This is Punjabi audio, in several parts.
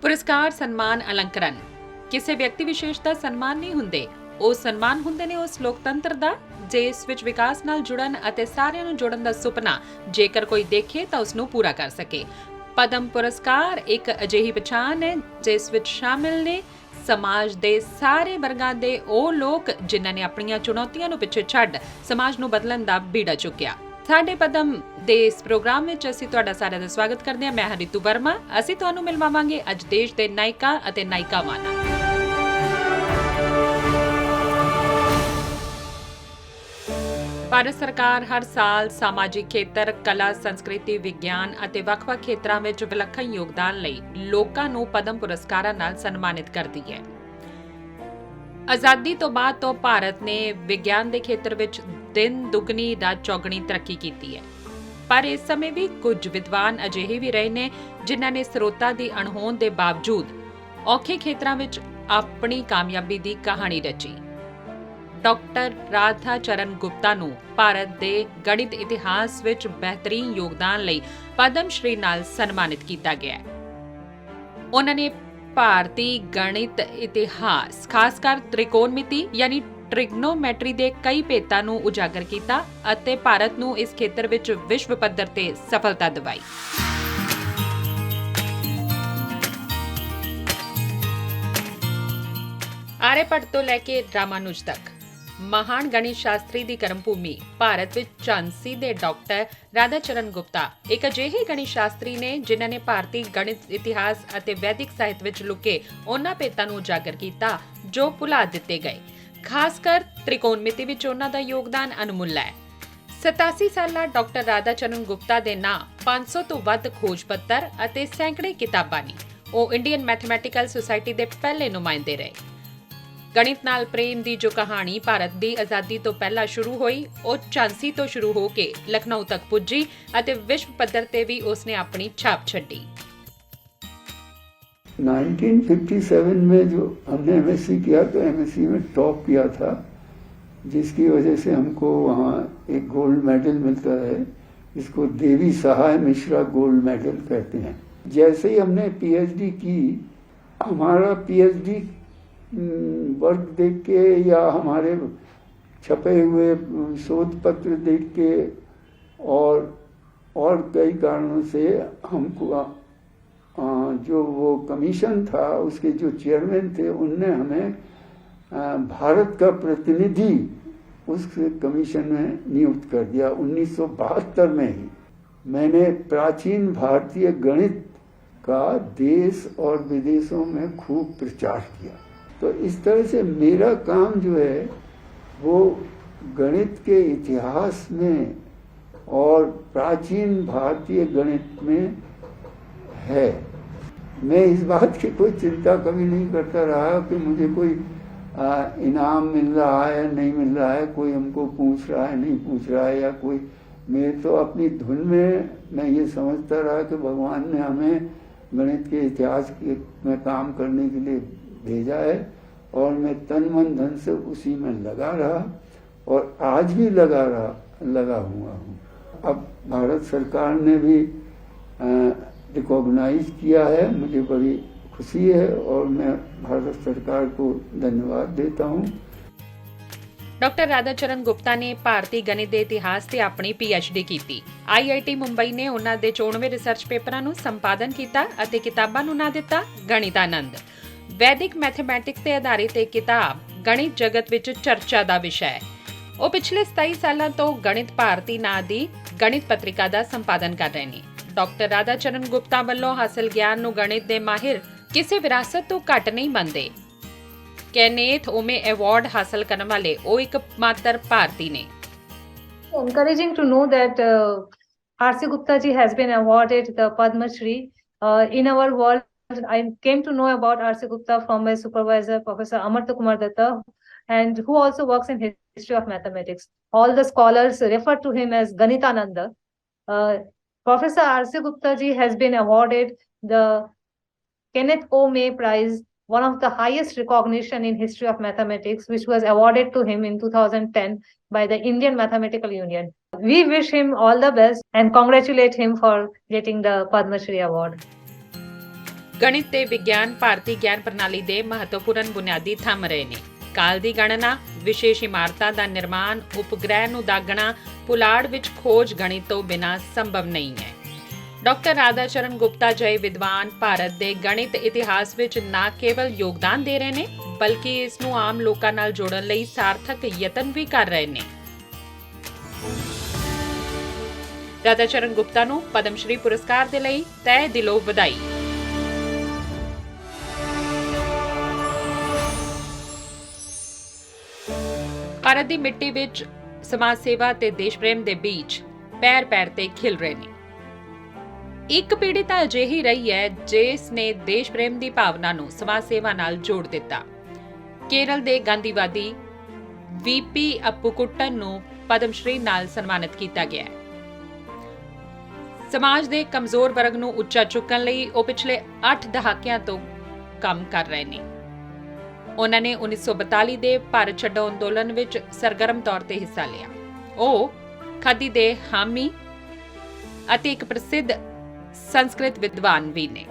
ਪੁਰਸਕਾਰ, ਸਨਮਾਨ, ਅਲੰਕਰਨ ਕਿਸੇ ਵਿਅਕਤੀ ਵਿਸ਼ੇਸ਼ ਦਾ ਸਨਮਾਨ ਨਹੀਂ ਹੁੰਦੇ। ਉਹ ਸਨਮਾਨ ਹੁੰਦੇ ਨੇ ਉਸ ਲੋਕਤੰਤਰ ਦਾ ਜਿਸ ਵਿੱਚ ਵਿਕਾਸ ਨਾਲ ਜੁੜਨ ਅਤੇ ਸਾਰਿਆਂ ਨੂੰ ਜੋੜਨ ਦਾ ਸੁਪਨਾ ਜੇਕਰ ਕੋਈ ਦੇਖੇ ਤਾਂ ਉਸ ਨੂੰ ਪੂਰਾ ਕਰ ਸਕੇ। ਪਦਮ ਪੁਰਸਕਾਰ ਇੱਕ ਅਜਿਹੀ ਪਛਾਣ ਹੈ ਜਿਸ ਵਿੱਚ ਸ਼ਾਮਿਲ ਨੇ ਸਮਾਜ ਦੇ ਸਾਰੇ ਵਰਗਾਂ ਦੇ ਉਹ ਲੋਕ ਜਿਨ੍ਹਾਂ ਨੇ ਆਪਣੀਆਂ ਚੁਣੌਤੀਆਂ ਨੂੰ ਪਿੱਛੇ ਛੱਡ ਸਮਾਜ ਨੂੰ ਬਦਲਣ ਦਾ ਬੀੜਾ ਚੁੱਕਿਆ। ਸਾਡੇ ਪਦਮ ਦੇ ਇਸ ਪ੍ਰੋਗਰਾਮ ਵਿੱਚ ਅਸੀਂ ਤੁਹਾਡਾ ਸਾਰਿਆਂ ਦਾ ਸਵਾਗਤ ਕਰਦੇ ਹਾਂ। ਮੈਂ ਹਾਂ ਰਿਤੂ ਵਰਮਾ। ਅਸੀਂ ਤੁਹਾਨੂੰ ਮਿਲਵਾਵਾਂਗੇ ਅੱਜ ਦੇਸ਼ ਦੇ ਨਾਇਕਾਂ ਅਤੇ ਨਾਇਕਾਵਾਂ ਨਾਲ। ਭਾਰਤ ਸਰਕਾਰ ਹਰ ਸਾਲ ਸਮਾਜਿਕ ਖੇਤਰ, ਕਲਾ, ਸੰਸਕ੍ਰਿਤੀ, ਵਿਗਿਆਨ ਅਤੇ ਵੱਖ-ਵੱਖ ਖੇਤਰਾਂ ਵਿੱਚ ਵਿਲੱਖਣ ਯੋਗਦਾਨ ਲਈ ਲੋਕਾਂ ਨੂੰ ਪਦਮ ਪੁਰਸਕਾਰਾਂ ਨਾਲ ਸਨਮਾਨਿਤ ਕਰਦੀ ਹੈ। ਆਜ਼ਾਦੀ ਤੋਂ ਬਾਅਦ ਤੋਂ ਭਾਰਤ ਨੇ ਵਿਗਿਆਨ ਦੇ ਖੇਤਰ ਵਿੱਚ ਦਿਨ ਦੁਗਣੀ ਰਾਤ ਚੌਗਣੀ ਤਰੱਕੀ ਕੀਤੀ ਹੈ। ਪਰ ਇਸ ਸਮੇਂ ਵੀ ਕੁਝ ਵਿਦਵਾਨ ਅਜਿਹੇ ਵੀ ਰਹੇ ਨੇ ਜਿਨ੍ਹਾਂ ਨੇ ਸਰੋਤਾਂ ਦੀ ਅਣਹੋਂਦ ਦੇ ਬਾਵਜੂਦ ਔਖੇ ਖੇਤਰਾਂ ਵਿੱਚ ਆਪਣੀ ਕਾਮਯਾਬੀ ਦੀ ਕਹਾਣੀ ਰਚੀ। ਡਾਕਟਰ ਰਾਧਾ ਚਰਨ ਗੁਪਤਾ ਨੂੰ ਭਾਰਤ ਦੇ ਗਣਿਤ ਇਤਿਹਾਸ ਵਿੱਚ ਬਿਹਤਰੀਨ ਯੋਗਦਾਨ ਲਈ ਪਦਮ ਸ਼੍ਰੀ ਨਾਲ ਸਨਮਾਨਿਤ ਕੀਤਾ ਗਿਆ ਹੈ। ਉਹਨਾਂ ਨੇ ਭਾਰਤੀ ਗਣਿਤ ਇਤਿਹਾਸ, ਖਾਸ ਕਰ ਤ੍ਰਿਕੋਣਮਿਤੀ ਯਾਨੀ ਟ੍ਰਿਗਨੋਮੈਟਰੀ ਦੇ ਕਈ ਭੇਤਾਂ ਨੂੰ ਉਜਾਗਰ ਕੀਤਾ ਅਤੇ ਭਾਰਤ ਨੂੰ ਇਸ ਖੇਤਰ ਵਿੱਚ ਵਿਸ਼ਵ ਪੱਧਰ ਤੇ ਸਫਲਤਾ ਦਿਵਾਈ। ਆਰਿਆਭੱਟ ਤੋਂ ਲੈ ਕੇ ਰਾਮਾਨੁਜ ਤੱਕ ਮਹਾਨ ਗਣਿਤ ਸ਼ਾਸਤਰੀ ਦੀ ਕਰਮ ਭੂਮੀ ਭਾਰਤ ਵਿੱਚ ਝਾਂਸੀ ਦੇ ਡਾਕਟਰ ਰਾਧਾ ਚਰਨ ਗੁਪਤਾ ਇੱਕ ਅਜਿਹੇ ਗਣਿਤ ਸ਼ਾਸਤਰੀ ਨੇ ਜਿਨ੍ਹਾਂ ਨੇ ਭਾਰਤੀ ਗਣਿਤ ਇਤਿਹਾਸ ਅਤੇ ਵੈਦਿਕ ਸਾਹਿਤ ਵਿੱਚ ਲੁਕੇ ਉਹਨਾਂ ਭੇਤਾਂ ਨੂੰ ਉਜਾਗਰ ਕੀਤਾ ਜੋ ਭੁਲਾ ਦਿੱਤੇ ਗਏ। ਖਾਸ ਕਰ ਤ੍ਰਿਕੋਣਮਿਤੀ ਵਿੱਚ ਉਹਨਾਂ ਦਾ ਯੋਗਦਾਨ ਅਨਮੁੱਲ ਹੈ। 87 ਸਾਲਾ ਡਾਕਟਰ ਰਾਧਾ ਚਰਨ ਗੁਪਤਾ ਦੇ ਨਾਂ 500 ਤੋਂ ਵੱਧ ਖੋਜ ਪੱਤਰ ਅਤੇ ਸੈਂਕੜੇ ਕਿਤਾਬਾਂ ਨੇ। ਉਹ ਇੰਡੀਅਨ ਮੈਥਮੈਟੀਕਲ ਸੁਸਾਇਟੀ ਦੇ ਪਹਿਲੇ ਨੁਮਾਇੰਦੇ ਰਹੇ। ਗਣਿਤ ਨਾਲ ਪ੍ਰੇਮ ਦੀ ਜੋ ਕਹਾਣੀ ਭਾਰਤ ਦੀ ਆਜ਼ਾਦੀ ਤੋਂ ਪਹਿਲਾਂ ਸ਼ੁਰੂ ਹੋਈ, ਉਹ ਝਾਂਸੀ ਤੋਂ ਸ਼ੁਰੂ ਹੋ ਕੇ ਲਖਨਊ ਤੱਕ ਪੁੱਜੀ ਅਤੇ ਵਿਸ਼ਵ ਪੱਧਰ ਤੇ ਵੀ ਉਸਨੇ ਆਪਣੀ ਛਾਪ ਛੱਡੀ। 1957 में जो हमने एमएससी किया तो एमएससी में टॉप किया था, जिसकी वजह से हमको वहाँ एक गोल्ड मेडल मिलता है, इसको देवी सहाय मिश्रा गोल्ड मेडल कहते हैं। जैसे ही हमने पीएचडी की, हमारा पीएचडी वर्क देख के या हमारे छपे हुए शोध पत्र देख के और कई कारणों से हमको जो वो कमीशन था उसके जो चेयरमैन थे उनने हमें भारत का प्रतिनिधि उस कमीशन में नियुक्त कर दिया। 1972 में ही मैंने प्राचीन भारतीय गणित का देश और विदेशों में खूब प्रचार किया। तो इस तरह से मेरा काम जो है वो गणित के इतिहास में और प्राचीन भारतीय गणित में है। मैं इस बात की कोई चिंता कभी नहीं करता रहा कि मुझे कोई इनाम मिल रहा है नहीं मिल रहा है, कोई हमको पूछ रहा है नहीं पूछ रहा है, या कोई, मैं तो अपनी धुन में मैं ये समझता रहा कि भगवान ने हमें गणित के इतिहास में काम करने के लिए भेजा है और मैं तन मन धन से उसी में लगा रहा और आज भी लगा हुआ हूँ। अब भारत सरकार ने भी रिकॉग्नाइज किया है, मुझे बड़ी खुशी है और मैं भारत सरकार को धन्यवाद देता हूँ। ਡਾਕਟਰ ਰਾਧਾ ਚਰਨ ਗੁਪਤਾ ਨੇ ਭਾਰਤੀ ਗਣਿਤ ਦੇ ਇਤਿਹਾਸ ਤੇ ਆਪਣੀ ਪੀਐਚਡੀ ਕੀਤੀ। ਆਈਆਈਟੀ ਮੁੰਬਈ ਨੇ ਉਹਨਾਂ ਦੇ 94 ਰਿਸਰਚ ਪੇਪਰਾਂ ਨੂੰ ਸੰਪਾਦਨ ਕੀਤਾ ਅਤੇ ਕਿਤਾਬਾਂ ਨੂੰ ਨਾਂ ਦਿੱਤਾ ਗਣਿਤਾਨੰਦ। ਵੈਦਿਕ ਮੈਥਮੈਟਿਕਸ ਤੇ ਆਧਾਰਿਤ ਇਹ ਕਿਤਾਬ ਗਣਿਤ ਜਗਤ ਵਿੱਚ ਚਰਚਾ ਦਾ ਵਿਸ਼ਾ ਹੈ। ਉਹ ਪਿਛਲੇ 27 ਸਾਲਾਂ ਤੋਂ ਗਣਿਤ ਭਾਰਤੀ ਨਾਂ ਦੀ ਗਣਿਤ ਪੱਤਰਿਕਾ ਦਾ ਸੰਪਾਦਨ ਕਰ ਰਹੇ ਨੇ। ਡਾਕਟਰ ਰਾਧਾ ਚਰਨ ਗੁਪਤਾ ਵੱਲੋਂ ਹਾਸਲ ਗਿਆਨ ਨੂੰ ਗਣਿਤ ਦੇ ਮਾਹਿਰ ਕਿਸੇ ਵਿਰਾਸਤ ਤੋਂ ਘੱਟ ਨਹੀਂ ਮੰਨਦੇ। ਕੈਨੇਥ ਓਮੇ ਅਵਾਰਡ ਹਾਸਲ ਕਰਨ ਵਾਲੇ ਉਹ ਇੱਕ ਮਾਤਰ ਭਾਰਤੀ ਨੇ। Encouraging to know that R.C. Gupta ji has been awarded the Padma Shri in our world. I came to know about R.C. Gupta from my supervisor, Professor Amartya Kumar Datta, and who also works in history of mathematics. All the scholars refer to him as Ganitananda. Professor R.C. Gupta ji has been awarded the Kenneth O. May Prize, one of the highest recognition in history of mathematics, which was awarded to him in 2010 by the Indian Mathematical Union. We wish him all the best and congratulate him for getting the Padma Shri award. ਗਣਿਤ ਤੇ ਵਿਗਿਆਨ ਭਾਰਤੀ ਗਿਆਨ ਪ੍ਰਣਾਲੀ ਦੇ ਮਹੱਤਵਪੂਰਨ ਬੁਨਿਆਦੀ ਥੰਮ ਰਹੇ ਨੇ। ਕਾਲ ਦੀ ਗਣਨਾ, ਵਿਸ਼ੇਸ਼ ਇਮਾਰਤਾਂ ਦਾ ਨਿਰਮਾਣ, ਉਪਗ੍ਰਹਿ ਨੂੰ ਦਾਗਣਾ, ਪੁਲਾੜ ਵਿੱਚ ਖੋਜ ਗਣਿਤ ਤੋਂ ਬਿਨਾਂ ਸੰਭਵ ਨਹੀਂ ਹੈ। ਡਾਕਟਰ ਰਾਧਾ ਚਰਨ ਗੁਪਤਾ ਜਿਹੇ ਵਿਦਵਾਨ ਭਾਰਤ ਦੇ ਗਣਿਤ ਇਤਿਹਾਸ ਵਿੱਚ ਨਾ ਕੇਵਲ ਯੋਗਦਾਨ ਦੇ ਰਹੇ ਨੇ, ਬਲਕਿ ਇਸ ਨੂੰ ਆਮ ਲੋਕਾਂ ਨਾਲ ਜੋੜਨ ਲਈ ਸਾਰਥਕ ਯਤਨ ਵੀ ਕਰ ਰਹੇ ਨੇ। ਰਾਧਾ ਚਰਨ ਗੁਪਤਾ ਨੂੰ ਪਦਮ ਸ਼੍ਰੀ ਪੁਰਸਕਾਰ ਦੇ ਲਈ ਤਹਿ ਦਿਲੋਂ ਵਧਾਈ। ਭਾਰਤ ਦੀ ਮਿੱਟੀ ਵਿੱਚ ਸਮਾਜ ਸੇਵਾ ਤੇ ਦੇਸ਼ ਪ੍ਰੇਮ ਦੇ ਬੀਜ ਪੈਰ-ਪੈਰ ਤੇ ਖਿਲ ਰਹੇ ਨੇ। ਇੱਕ ਪੀੜ੍ਹੀ ਤਾਂ ਅਜਿਹੀ ਰਹੀ ਹੈ ਜਿਸ ਨੇ ਦੇਸ਼ ਪ੍ਰੇਮ ਦੀ ਭਾਵਨਾ ਨੂੰ ਸਮਾਜ ਸੇਵਾ ਨਾਲ ਜੋੜ ਦਿੱਤਾ। ਕੇਰਲ ਦੇ ਗਾਂਧੀਵਾਦੀ ਵੀਪੀ ਅੱਪੁਕੁੱਟਨ ਨੂੰ ਪਦਮ ਸ਼੍ਰੀ ਨਾਲ ਸਨਮਾਨਿਤ ਕੀਤਾ ਗਿਆ ਹੈ। ਸਮਾਜ ਦੇ ਕਮਜ਼ੋਰ ਵਰਗ ਨੂੰ ਉੱਚਾ ਚੁੱਕਣ ਲਈ ਉਹ ਪਿਛਲੇ 8 ਦਹਾਕਿਆਂ ਤੋਂ ਕੰਮ ਕਰ ਰਹੇ ਨੇ। ਉਹਨਾਂ ਨੇ 1942 ਦੇ ਭਾਰਤ ਛੱਡੋ ਅੰਦੋਲਨ ਵਿੱਚ ਸਰਗਰਮ ਤੌਰ ਤੇ ਹਿੱਸਾ ਲਿਆ। ਉਹ ਖਾਦੀ ਦੇ ਹਾਮੀ ਅਤੇ ਇੱਕ ਪ੍ਰਸਿੱਧ ਸੰਸਕ੍ਰਿਤ ਵਿਦਵਾਨ ਵੀ ਨੇ।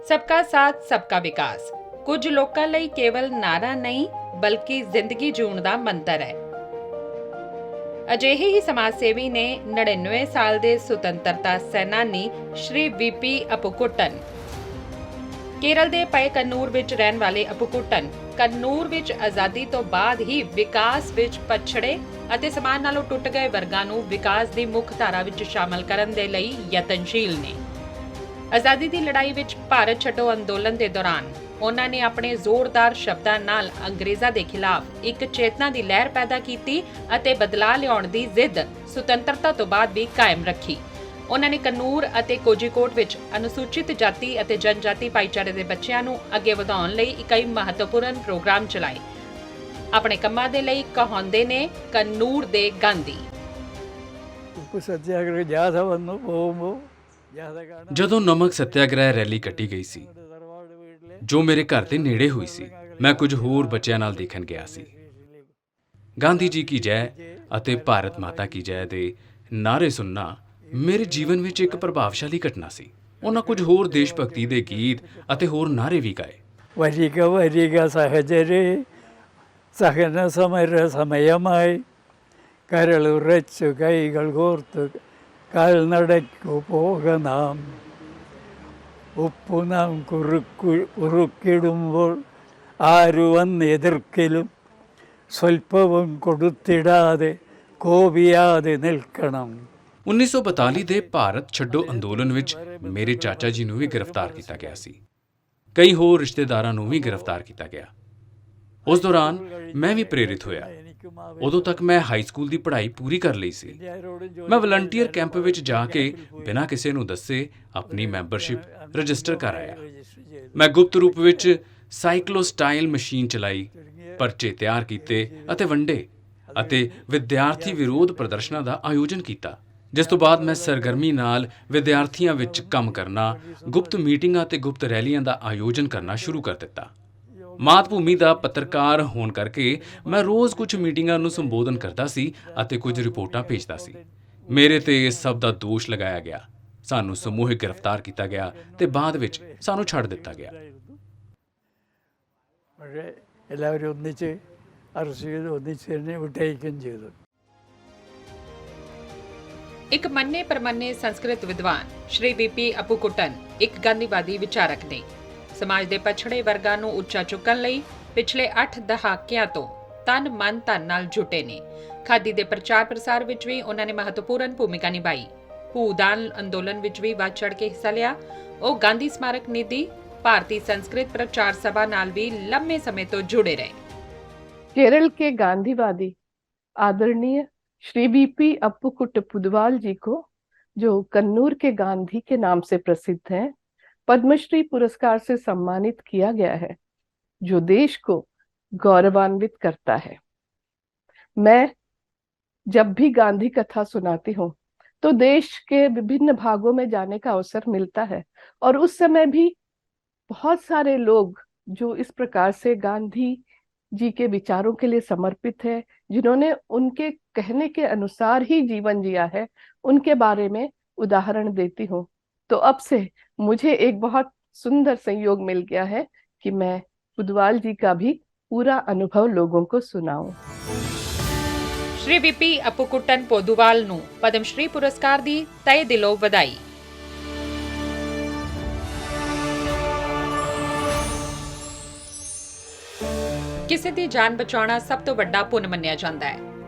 ਸਬਕਾ ਸਾਥ ਸਬਕਾ ਵਿਕਾਸ ਕੁਝ ਲੋਕਾਂ ਲਈ ਕੇਵਲ ਨਾਰਾ ਨਹੀਂ, ਬਲਕਿ ਜ਼ਿੰਦਗੀ ਜਿਉਣ ਦਾ ਮੰਤਰ ਹੈ। ਅਜਿਹੇ ਹੀ ਸਮਾਜ ਸੇਵੀ ਨੇ 99 ਸਾਲ ਦੇ ਸੁਤੰਤਰਤਾ ਸੈਨਾਨੀ ਸ਼੍ਰੀ ਵੀਪੀ ਅੱਪੁਕੁੱਟਨ। ਕੇਰਲ ਦੇ ਪਏ ਕੰਨੂਰ ਵਿੱਚ ਰਹਿਣ ਵਾਲੇ ਅੱਪੁਕੁੱਟਨ ਕੰਨੂਰ ਵਿੱਚ ਆਜ਼ਾਦੀ ਤੋਂ ਬਾਅਦ ਹੀ ਵਿਕਾਸ ਵਿੱਚ ਪਛੜੇ ਅਤੇ ਸਮਾਜ ਨਾਲੋਂ ਟੁੱਟ ਗਏ ਵਰਗਾਂ ਨੂੰ ਵਿਕਾਸ ਦੀ ਮੁੱਖ ਧਾਰਾ ਵਿੱਚ ਸ਼ਾਮਲ ਕਰਨ ਦੇ ਲਈ ਯਤਨਸ਼ੀਲ ਨੇ। ਆਜ਼ਾਦੀ ਦੀ ਲੜਾਈ ਵਿੱਚ ਭਾਰਤ ਛੱਡੋ ਅੰਦੋਲਨ ਦੇ ਦੌਰਾਨ ਉਹਨਾਂ ਨੇ ਆਪਣੇ ਜ਼ੋਰਦਾਰ ਸ਼ਬਦਾਂ ਨਾਲ ਅੰਗਰੇਜ਼ਾਂ ਦੇ ਖਿਲਾਫ ਇੱਕ ਚੇਤਨਾ ਦੀ ਲਹਿਰ ਪੈਦਾ ਕੀਤੀ ਅਤੇ ਬਦਲਾਅ ਲਿਆਉਣ ਦੀ ਜ਼ਿੱਦ ਸੁਤੰਤਰਤਾ ਤੋਂ ਬਾਅਦ ਵੀ ਕਾਇਮ ਰੱਖੀ। ਉਹਨਾਂ ਨੇ ਕੰਨੂਰ ਅਤੇ ਕੋਝੀਕੋਡ ਵਿੱਚ ਅਨੁਸੂਚਿਤ ਜਾਤੀ ਅਤੇ ਜਨਜਾਤੀ ਭਾਈਚਾਰੇ ਦੇ ਬੱਚਿਆਂ ਨੂੰ ਅੱਗੇ ਵਧਾਉਣ ਲਈ ਕਈ ਮਹੱਤਵਪੂਰਨ ਪ੍ਰੋਗਰਾਮ ਚਲਾਏ। ਆਪਣੇ ਕੰਮਾਂ ਦੇ ਲਈ ਕਹਾਉਂਦੇ ਨੇ ਕੰਨੂਰ ਦੇ ਗਾਂਧੀ। ਜਦੋਂ ਨਮਕ ਸੱਤਿਆਗ੍ਰਹਿ ਰੈਲੀ ਕੱਢੀ ਗਈ ਸੀ, ਜੋ ਮੇਰੇ ਘਰ ਦੇ ਨੇੜੇ ਹੋਈ ਸੀ, ਮੈਂ ਕੁਝ ਹੋਰ ਬੱਚਿਆਂ ਨਾਲ ਦੇਖਣ ਗਿਆ ਸੀ। ਗਾਂਧੀ ਜੀ ਕੀ ਜੈ ਅਤੇ ਭਾਰਤ ਮਾਤਾ ਕੀ ਜੈ ਦੇ ਨਾਅਰੇ ਸੁਣਨਾ ਮੇਰੇ ਜੀਵਨ ਵਿੱਚ ਇੱਕ ਪ੍ਰਭਾਵਸ਼ਾਲੀ ਘਟਨਾ ਸੀ। ਉਹਨਾਂ ਕੁਝ ਹੋਰ ਦੇਸ਼ ਭਗਤੀ ਦੇ ਗੀਤ ਅਤੇ ਹੋਰ ਨਾਅਰੇ ਵੀ ਗਾਏ। വരിക വരിക സഹചരേ സഹന സമര സമയമായി കരളുറച്ചു കൈകൾ കോർത്തു കാൽനടയ്ക്കു പോകനാം ഉപ്പു നാം കുറുക്കിടുമ്പോൾ ആരു വന്നെതിർക്കലും സ്വൽപ്പവും കൊടുത്തിടാതെ കോപിയാതെ നിൽക്കണം। 1942 ਦੇ ਭਾਰਤ ਛੱਡੋ ਅੰਦੋਲਨ ਵਿੱਚ ਮੇਰੇ ਚਾਚਾ ਜੀ ਨੂੰ ਵੀ ਗ੍ਰਿਫਤਾਰ ਕੀਤਾ ਗਿਆ ਸੀ। ਕਈ ਹੋਰ ਰਿਸ਼ਤੇਦਾਰਾਂ ਨੂੰ ਵੀ ਗ੍ਰਿਫਤਾਰ ਕੀਤਾ ਗਿਆ। ਉਸ ਦੌਰਾਨ ਮੈਂ ਵੀ ਪ੍ਰੇਰਿਤ ਹੋਇਆ। ਉਦੋਂ ਤੱਕ ਮੈਂ ਹਾਈ ਸਕੂਲ ਦੀ ਪੜ੍ਹਾਈ ਪੂਰੀ ਕਰ ਲਈ ਸੀ। ਮੈਂ ਵਲੰਟੀਅਰ ਕੈਂਪ ਵਿੱਚ ਜਾ ਕੇ ਬਿਨਾਂ ਕਿਸੇ ਨੂੰ ਦੱਸੇ ਆਪਣੀ ਮੈਂਬਰਸ਼ਿਪ ਰਜਿਸਟਰ ਕਰਾਇਆ। ਮੈਂ ਗੁਪਤ ਰੂਪ ਵਿੱਚ ਸਾਈਕਲੋਸਟਾਈਲ ਮਸ਼ੀਨ ਚਲਾਈ, ਪਰਚੇ ਤਿਆਰ ਕੀਤੇ ਅਤੇ ਵੰਡੇ ਅਤੇ ਵਿਦਿਆਰਥੀ ਵਿਰੋਧ ਪ੍ਰਦਰਸ਼ਨਾਂ ਦਾ ਆਯੋਜਨ ਕੀਤਾ। ਜਿਸ ਤੋਂ ਬਾਅਦ ਮੈਂ ਸਰਗਰਮੀ ਨਾਲ ਵਿਦਿਆਰਥੀਆਂ ਵਿੱਚ ਕੰਮ ਕਰਨਾ, ਗੁਪਤ ਮੀਟਿੰਗਾਂ ਅਤੇ ਗੁਪਤ ਰੈਲੀਆਂ ਦਾ ਆਯੋਜਨ ਕਰਨਾ ਸ਼ੁਰੂ ਕਰ ਦਿੱਤਾ। ਮਾਤ ਭੂਮੀ ਦਾ ਪੱਤਰਕਾਰ ਹੋਣ ਕਰਕੇ ਮੈਂ ਰੋਜ਼ ਕੁਝ ਮੀਟਿੰਗਾਂ ਨੂੰ ਸੰਬੋਧਨ ਕਰਦਾ ਸੀ ਅਤੇ ਕੁਝ ਰਿਪੋਰਟਾਂ ਭੇਜਦਾ ਸੀ। ਮੇਰੇ ਤੇ ਇਸ ਸਭ ਦਾ ਦੋਸ਼ ਲਗਾਇਆ ਗਿਆ। ਸਾਨੂੰ ਸਮੂਹਿਕ ਗ੍ਰਿਫਤਾਰ ਕੀਤਾ ਗਿਆ ਤੇ ਬਾਅਦ ਵਿੱਚ ਸਾਨੂੰ ਛੱਡ ਦਿੱਤਾ ਗਿਆ। എല്ലാവരും ഒന്നിച്ച് അറസ്റ്റ് ചെയ്ത് ഒന്നിച്ച് തന്നെ വിട്ടയക്കുകയും ചെയ്തു। ਇੱਕ ਮੰਨੇ ਪ੍ਰਮੰਨੇ ਸੰਸਕ੍ਰਿਤ ਵਿਦਵਾਨ ਸ਼੍ਰੀ ਵੀਪੀ ਅੱਪੁਕੁੱਟਨ ਇੱਕ ਗਾਂਧੀਵਾਦੀ ਵਿਚਾਰਕ ਨੇ। ਸਮਾਜ ਦੇ ਪਛੜੇ ਵਰਗਾਂ ਨੂੰ ਉੱਚਾ ਚੁੱਕਣ ਲਈ ਪਿਛਲੇ 8 ਦਹਾਕਿਆਂ ਤੋਂ ਤਨ ਮਨ ਧਨ ਨਾਲ ਜੁਟੇ ਨੇ। ਖਾਦੀ ਦੇ ਪ੍ਰਚਾਰ ਪ੍ਰਸਾਰ ਵਿੱਚ ਵੀ ਉਹਨਾਂ ਨੇ ਮਹੱਤਵਪੂਰਨ ਭੂਮਿਕਾ ਨਿਭਾਈ। ਭੂਦਾਨ ਅੰਦੋਲਨ ਵਿੱਚ ਵੀ ਵੱਧ ਚੜ੍ਹ ਕੇ ਹਿੱਸਾ ਲਿਆ। ਉਹ ਗਾਂਧੀ ਸਮਾਰਕ ਨਿਧੀ, ਭਾਰਤੀ ਸੰਸਕ੍ਰਿਤ ਪ੍ਰਚਾਰ ਸਭਾ ਨਾਲ ਵੀ ਲੰਮੇ ਸਮੇਂ ਤੋਂ ਜੁੜੇ ਰਹੇ। केरल के गांधीवादी आदरणीय श्री बीपी अप्पुकुट्ट पुदवाल जी को, जो कन्नूर के गांधी के नाम से प्रसिद्ध हैं, पद्मश्री पुरस्कार से सम्मानित किया गया है, जो देश को गौरवान्वित करता है। मैं जब भी गांधी कथा सुनाती हूँ तो देश के विभिन्न भागों में जाने का अवसर मिलता है, और उस समय भी बहुत सारे लोग जो इस प्रकार से गांधी जी के विचारों के लिए समर्पित है, जिन्होंने उनके कहने के अनुसार ही जीवन जिया है, उनके बारे में उदाहरण देती हूँ। तो अब से मुझे एक बहुत सुंदर संयोग मिल गया है कि मैं पुदवाल जी का भी पूरा अनुभव लोगों को सुनाऊं। श्री ਵੀਪੀ ਅਪੁਕੁੱਟਨ ਪੋਦੂਵਾਲ ਨੂੰ ਪਦਮ ਸ਼੍ਰੀ ਪੁਰਸਕਾਰ ਦੀ ਤਹਿ ਦਿਲੋਂ ਵਧਾਈ। ਕਿਸੇ ਦੀ ਜਾਨ ਬਚਾਉਣਾ ਸਭ ਤੋਂ ਵੱਡਾ ਪੁੰਨ ਮੰਨਿਆ ਜਾਂਦਾ ਹੈ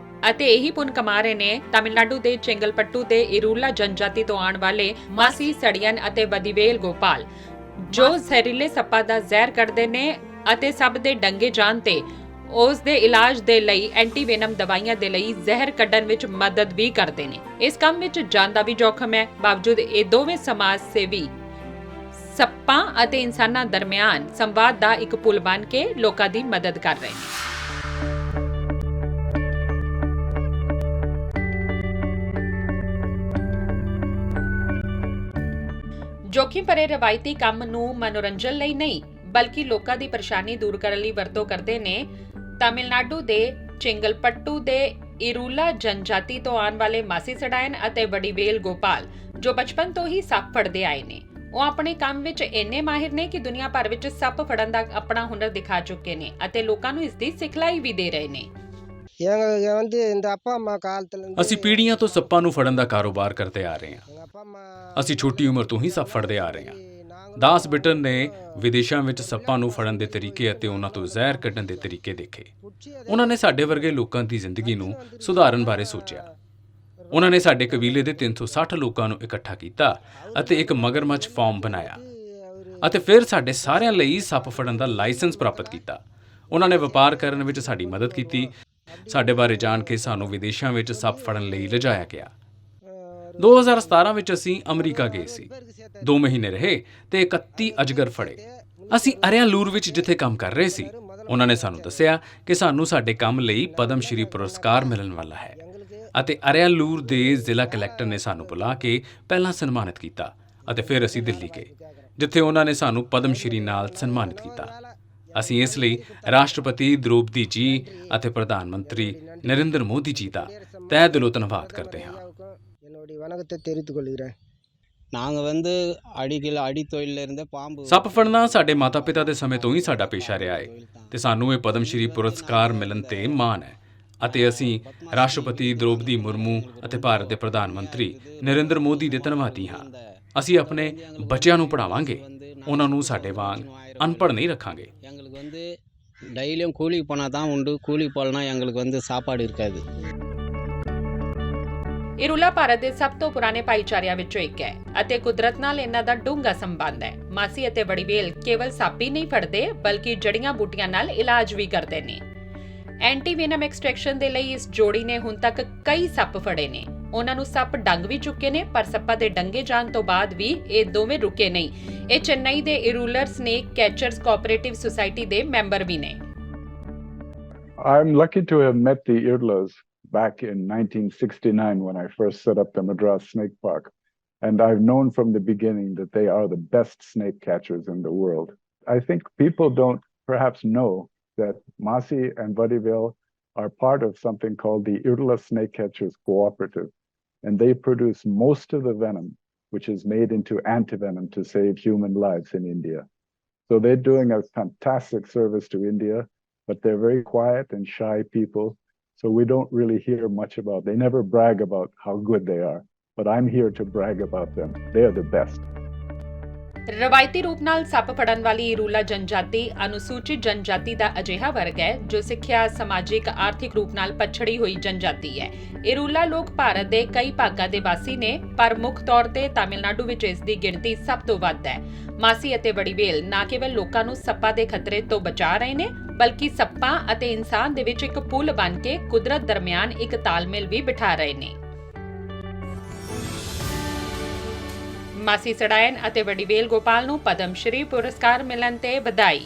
ਅਤੇ ਇਹੀ ਪੁੰਨ ਕਮਾ ਰਹੇ ਨੇ ਤਾਮਿਲਨਾਡੂ ਦੇ ਚੇਂਗਲਪੱਟੂ ਦੇ ਇਰੂਲਾ ਜਨਜਾਤੀ ਤੋਂ ਆਉਣ ਵਾਲੇ ਮਾਸੀ ਸੜੀਅਨ ਅਤੇ ਵਦੀਵੇਲ ਗੋਪਾਲ, ਜੋ ਜ਼ਹਿਰੀਲੇ ਸੱਪਾਂ ਦਾ ਜ਼ਹਿਰ ਕੱਢਦੇ ਨੇ ਅਤੇ ਸਭ ਦੇ ਡੰਗੇ ਜਾਣ ਤੇ ਉਸ ਦੇ ਇਲਾਜ ਦੇ ਲਈ ਐਂਟੀਵੇਨਮ ਦਵਾਈਆਂ ਦੇ ਲਈ ਜ਼ਹਿਰ ਕੱਢਣ ਵਿੱਚ ਮਦਦ ਵੀ ਕਰਦੇ ਨੇ। ਇਸ ਕੰਮ ਵਿੱਚ ਜਾਨ ਦਾ ਵੀ ਜੋਖਮ ਹੈ, ਬਾਵਜੂਦ ਇਹ ਦੋਵੇਂ ਸਮਾਜ ਸੇਵੀ ਸੱਪਾਂ ਅਤੇ ਇਨਸਾਨਾਂ ਦਰਮਿਆਨ ਸੰਵਾਦ ਦਾ ਇੱਕ ਪੁਲ ਬਣ ਕੇ ਲੋਕਾਂ ਦੀ ਮਦਦ ਕਰ ਰਹੇ ਨੇ। जोखिम भरे रवायती काम ਨੂੰ ਮਨੋਰੰਜਨ ਲਈ ਨਹੀਂ ਬਲਕਿ ਲੋਕਾਂ ਦੀ ਪਰੇਸ਼ਾਨੀ ਦੂਰ ਕਰਨ ਲਈ ਵਰਤੋਂ ਕਰਦੇ ਨੇ ਤਾਮਿਲਨਾਡੂ ਦੇ ਚੇਂਗਲਪੱਟੂ ਦੇ ਇਰੂਲਾ ਜਨਜਾਤੀ ਤੋਂ ਆਉਣ ਵਾਲੇ ਮਾਸੀ ਸੜਾਇਨ ਅਤੇ ਵਡੀਵੇਲ ਗੋਪਾਲ, ਜੋ ਬਚਪਨ ਤੋਂ ਹੀ ਸੱਪ ਫੜਦੇ ਆਏ ਨੇ। ਉਹ ਆਪਣੇ ਕੰਮ ਵਿੱਚ ਇੰਨੇ ਮਾਹਿਰ ਨੇ ਕਿ ਦੁਨੀਆ ਭਰ ਵਿੱਚ ਸੱਪ ਫੜਨ ਦਾ ਆਪਣਾ ਹੁਨਰ ਦਿਖਾ ਚੁੱਕੇ ਨੇ ਅਤੇ ਲੋਕਾਂ ਨੂੰ ਇਸ ਦੀ ਸਿਖਲਾਈ ਵੀ ਦੇ ਰਹੇ ਨੇ। ਅਸੀਂ ਪੀੜ੍ਹੀਆਂ ਤੋਂ ਸੱਪਾਂ ਨੂੰ ਫੜਨ ਦਾ ਕਾਰੋਬਾਰ ਕਰਦੇ ਆ ਰਹੇ ਹਾਂ। ਅਸੀਂ ਛੋਟੀ ਉਮਰ ਤੋਂ ਹੀ ਸੱਪ ਫੜਦੇ ਆ ਰਹੇ ਹਾਂ। ਦਾਸ ਬਿਟਨ ਨੇ ਵਿਦੇਸ਼ਾਂ ਵਿੱਚ ਸੱਪਾਂ ਨੂੰ ਫੜਨ ਦੇ ਤਰੀਕੇ ਅਤੇ ਉਹਨਾਂ ਤੋਂ ਜ਼ਹਿਰ ਕੱਢਣ ਦੇ ਤਰੀਕੇ ਦੇਖੇ। ਉਹਨਾਂ ਨੇ ਸਾਡੇ ਵਰਗੇ ਲੋਕਾਂ ਦੀ ਜ਼ਿੰਦਗੀ ਨੂੰ ਸੁਧਾਰਨ ਬਾਰੇ ਸੋਚਿਆ। ਉਹਨਾਂ ਨੇ ਸਾਡੇ ਕਬੀਲੇ ਦੇ 360 ਲੋਕਾਂ ਨੂੰ ਇਕੱਠਾ ਕੀਤਾ ਅਤੇ ਇੱਕ ਮਗਰਮੱਛ ਫਾਰਮ ਬਣਾਇਆ ਅਤੇ ਫਿਰ ਸਾਡੇ ਸਾਰਿਆਂ ਲਈ ਸੱਪ ਫੜਨ ਦਾ ਲਾਇਸੈਂਸ ਪ੍ਰਾਪਤ ਕੀਤਾ। ਉਹਨਾਂ ਨੇ ਵਪਾਰ ਕਰਨ ਵਿੱਚ ਸਾਡੀ ਮਦਦ ਕੀਤੀ। ਸਾਡੇ ਬਾਰੇ ਜਾਣ ਕੇ ਸਾਨੂੰ ਵਿਦੇਸ਼ਾਂ ਵਿੱਚ ਸੱਪ ਫੜਨ ਲਈ ਲਿਜਾਇਆ ਗਿਆ। 2017 ਵਿੱਚ ਅਸੀਂ ਅਮਰੀਕਾ ਗਏ ਸੀ। 2 ਮਹੀਨੇ ਰਹੇ ਤੇ 31 ਅਜਗਰ ਫੜੇ। ਅਸੀਂ ਅਰਿਆਲੂਰ ਵਿੱਚ ਜਿੱਥੇ ਕੰਮ ਕਰ ਰਹੇ ਸੀ, ਉਹਨਾਂ ਨੇ ਸਾਨੂੰ ਦੱਸਿਆ ਕਿ ਸਾਨੂੰ ਸਾਡੇ ਕੰਮ ਲਈ ਪਦਮ ਸ਼੍ਰੀ ਪੁਰਸਕਾਰ ਮਿਲਣ ਵਾਲਾ ਹੈ ਅਤੇ ਅਰਿਆਲੂਰ ਦੇ ਜ਼ਿਲ੍ਹਾ ਕਲੈਕਟਰ ਨੇ ਸਾਨੂੰ ਬੁਲਾ ਕੇ ਪਹਿਲਾਂ ਸਨਮਾਨਿਤ ਕੀਤਾ ਅਤੇ ਫਿਰ ਅਸੀਂ ਦਿੱਲੀ ਗਏ, ਜਿੱਥੇ ਉਹਨਾਂ ਨੇ ਸਾਨੂੰ ਪਦਮ ਸ਼੍ਰੀ ਨਾਲ ਸਨਮਾਨਿਤ ਕੀਤਾ। ਅਸੀਂ ਇਸ ਲਈ ਰਾਸ਼ਟਰਪਤੀ ਦ੍ਰੋਪਦੀ ਜੀ ਅਤੇ ਪ੍ਰਧਾਨ ਮੰਤਰੀ ਨਰਿੰਦਰ ਮੋਦੀ ਜੀ ਦਾ ਤਹਿ ਦਿਲੋਂ ਧੰਨਵਾਦ ਕਰਦੇ ਹਾਂ। ਸੱਪ ਫੜਨਾ ਸਾਡੇ ਮਾਤਾ ਪਿਤਾ ਦੇ ਸਮੇਂ ਤੋਂ ਹੀ ਸਾਡਾ ਪੇਸ਼ਾ ਰਿਹਾ ਹੈ ਤੇ ਸਾਨੂੰ ਇਹ ਪਦਮ ਸ਼੍ਰੀ ਪੁਰਸਕਾਰ ਮਿਲਣ ਤੇ ਮਾਣ ਹੈ ਅਤੇ ਅਸੀਂ ਰਾਸ਼ਟਰਪਤੀ ਦ੍ਰੋਪਦੀ ਮੁਰਮੂ ਅਤੇ ਭਾਰਤ ਦੇ ਪ੍ਰਧਾਨ ਮੰਤਰੀ ਨਰਿੰਦਰ ਮੋਦੀ ਦੇ ਧੰਨਵਾਦੀ ਹਾਂ। ਅਸੀਂ ਆਪਣੇ ਬੱਚਿਆਂ ਨੂੰ ਪੜ੍ਹਾਵਾਂਗੇ, ਉਹਨਾਂ ਨੂੰ ਸਾਡੇ ਵਾਂਗ ਅਨਪੜ੍ਹ ਨਹੀਂ ਰੱਖਾਂਗੇ। டெய்லியும் கூலிக்கு போனால் தான் உண்டு, கூலிக்கு போகலன்னா எங்களுக்கு சாப்பாடு இருக்காது। ਇਰੂਲਾ ਭਾਰਤ ਦੇ ਸਭ ਤੋਂ ਪੁਰਾਣੇ ਭਾਈਚਾਰਿਆਂ ਵਿੱਚੋਂ ਇੱਕ ਹੈ ਅਤੇ ਕੁਦਰਤ ਨਾਲ ਇਹਨਾਂ ਦਾ ਡੂੰਘਾ ਸੰਬੰਧ ਹੈ। ਮਾਸੀ ਅਤੇ ਵਡੀਵੇਲ ਕੇਵਲ ਸੱਪ ਹੀ ਨਹੀਂ ਫੜਦੇ ਬਲਕਿ ਜੜੀਆਂ ਬੂਟੀਆਂ ਨਾਲ ਇਲਾਜ ਵੀ ਕਰਦੇ ਨੇ। ਐਂਟੀਵੇਨਮ ਐਕਸਟ੍ਰੈਕਸ਼ਨ ਦੇ ਲਈ ਇਸ ਜੋੜੀ ਨੇ ਹੁਣ ਤੱਕ ਕਈ ਸੱਪ ਫੜੇ ਨੇ। ਉਹਨਾਂ ਨੂੰ ਸੱਪ ਡੰਗ ਵੀ ਚੁੱਕੇ ਨੇ, ਪਰ ਸੱਪਾਂ ਦੇ ਡੰਗੇ ਜਾਣ ਤੋਂ ਬਾਅਦ ਵੀ ਇਹ ਦੋਵੇਂ ਰੁਕੇ ਨਹੀਂ। ਇਹ ਚੇਨਈ ਦੇ ਇਰੂਲਰ ਸਨੇਕ ਕੈਚਰਸ ਕੋਆਪਰੇਟਿਵ ਸੁਸਾਇਟੀ ਦੇ ਮੈਂਬਰ ਵੀ ਨੇ। I'm lucky to have met the Irlas back in 1969 when I first set up the Madras Snake Park. And I've known from the beginning that they are the best snake catchers in the world. I think people don't perhaps know that Masi and Vadivel are part of something called the Irla Snake Catchers Cooperative. And they produce most of the venom, which is made into antivenom to save human lives in India. So they're doing a fantastic service to India, but they're very quiet and shy people. So we don't really hear much about. They never brag about how good they are, but I'm here to brag about them. They are the best. ਰਵਾਇਤੀ ਰੂਪ ਨਾਲ ਸੱਪ ਫੜਨ ਵਾਲੀ ਇਰੂਲਾ ਜਨਜਾਤੀ ਅਨੁਸੂਚਿਤ ਜਨਜਾਤੀ ਦਾ ਅਜਿਹਾ ਵਰਗ ਹੈ ਜੋ ਸਿੱਖਿਆ, ਸਮਾਜਿਕ, ਆਰਥਿਕ ਰੂਪ ਨਾਲ ਪਛੜੀ ਹੋਈ ਜਨਜਾਤੀ ਹੈ। ਇਰੂਲਾ ਲੋਕ ਭਾਰਤ ਦੇ ਕਈ ਭਾਗਾਂ ਦੇ ਵਾਸੀ ਨੇ, ਪਰ ਮੁੱਖ ਤੌਰ ਤੇ ਤਾਮਿਲਨਾਡੂ ਵਿੱਚ ਇਸ ਦੀ ਗਿਣਤੀ ਸਭ ਤੋਂ ਵੱਧ ਹੈ। ਮਾਸੀ ਅਤੇ ਵਡੀਵੇਲ ਨਾ ਕੇਵਲ ਲੋਕਾਂ ਨੂੰ ਸੱਪਾਂ ਦੇ ਖਤਰੇ ਤੋਂ ਬਚਾ ਰਹੇ ਨੇ ਬਲਕਿ ਸੱਪਾਂ ਅਤੇ ਇਨਸਾਨ ਦੇ ਵਿੱਚ ਇੱਕ ਪੁਲ ਬਣ ਕੇ ਕੁਦਰਤ ਦਰਮਿਆਨ ਇੱਕ ਤਾਲਮੇਲ ਵੀ ਬਿਠਾ ਰਹੇ ਨੇ। ਮਾਸੀ ਸੜਾਇਨ ਅਤੇ ਵਡੀਵੇਲ ਗੋਪਾਲ ਨੂੰ ਪਦਮ ਸ਼੍ਰੀ ਪੁਰਸਕਾਰ ਮਿਲਣ ਤੇ ਵਧਾਈ।